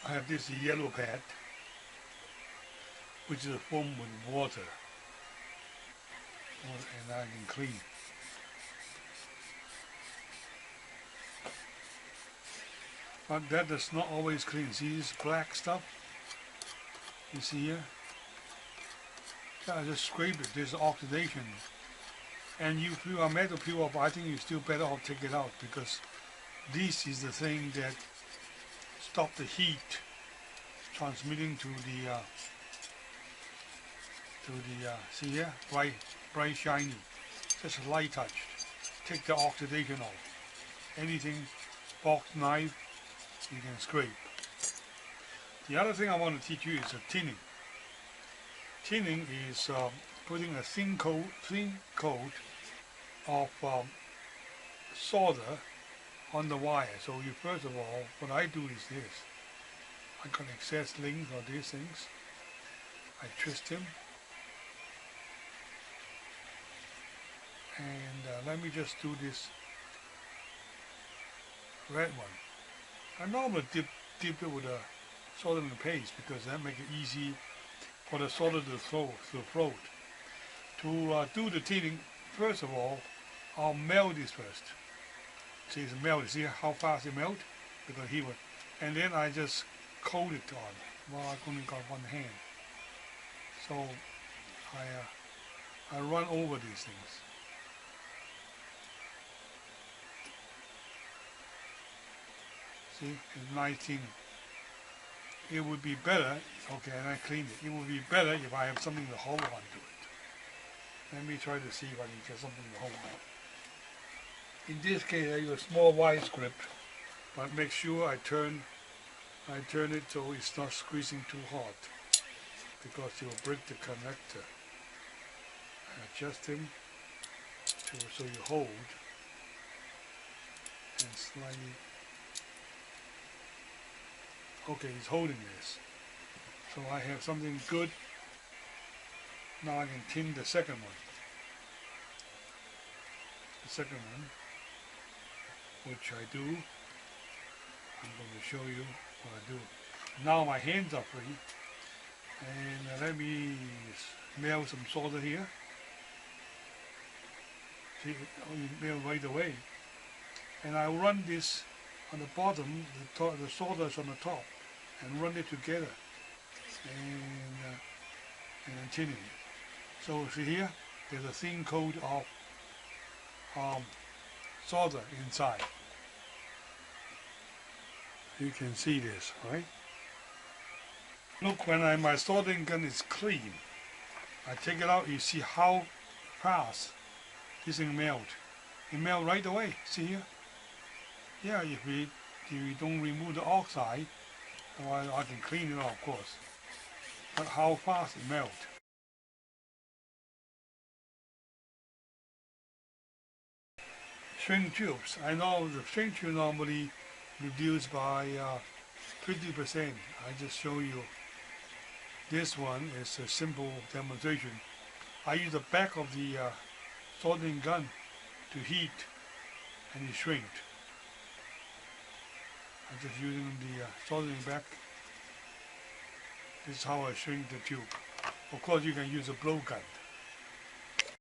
I have this yellow pad, which is foamed with water, and I can clean. But that does not always clean. See this black stuff? You see here? Yeah, I just scrape it. There's oxidation. And if you are made to peel off, I think you still better off take it out, because this is the thing that stop the heat transmitting to the see here, bright shiny, just a light touch. Take the oxidation off. Anything, box, knife, you can scrape. The other thing I want to teach you is tinning. Tinning is putting a thin coat of solder on the wire. So you first of all, what I do is this. I got excess links or these things. I twist them. And let me just do this red one. I normally dip it with a soldering paste, because that makes it easy for the solder to float. To do the tinning, first of all, I'll melt this first. See, it's melted. See how fast it melts? Because he would. And then I just coat it on. Well, I've only got one hand. So I run over these things. See, it's 19. It would be better, okay, and I cleaned it. It would be better if I have something to hold on to it. Let me try to see if I can get something to hold on. In this case, I use a small wire grip, but make sure I turn it so it's not squeezing too hard, because it will break the connector. I adjust him so you hold and slightly. Okay, he's holding this. So I have something good. Now I can tin the second one. The second one, which I do. I'm going to show you what I do. Now my hands are free. And let me melt some solder here. See, you melt right away. And I run this on the bottom, the solder is on the top, and run it together, and then tin it. So see here, there's a thin coat of solder inside. You can see this, right? Look, when my soldering gun is clean, I take it out, you see how fast this thing melts. It melts right away, see here? Yeah, if we don't remove the oxide, well, I can clean it off, of course. But how fast it melts. Shrink tubes. I know the shrink tube normally reduced by 50%. I just show you. This one is a simple demonstration. I use the back of the soldering gun to heat, and it shrinked. I'm just using the soldering back. This is how I shrink the tube. Of course, you can use a blow gun.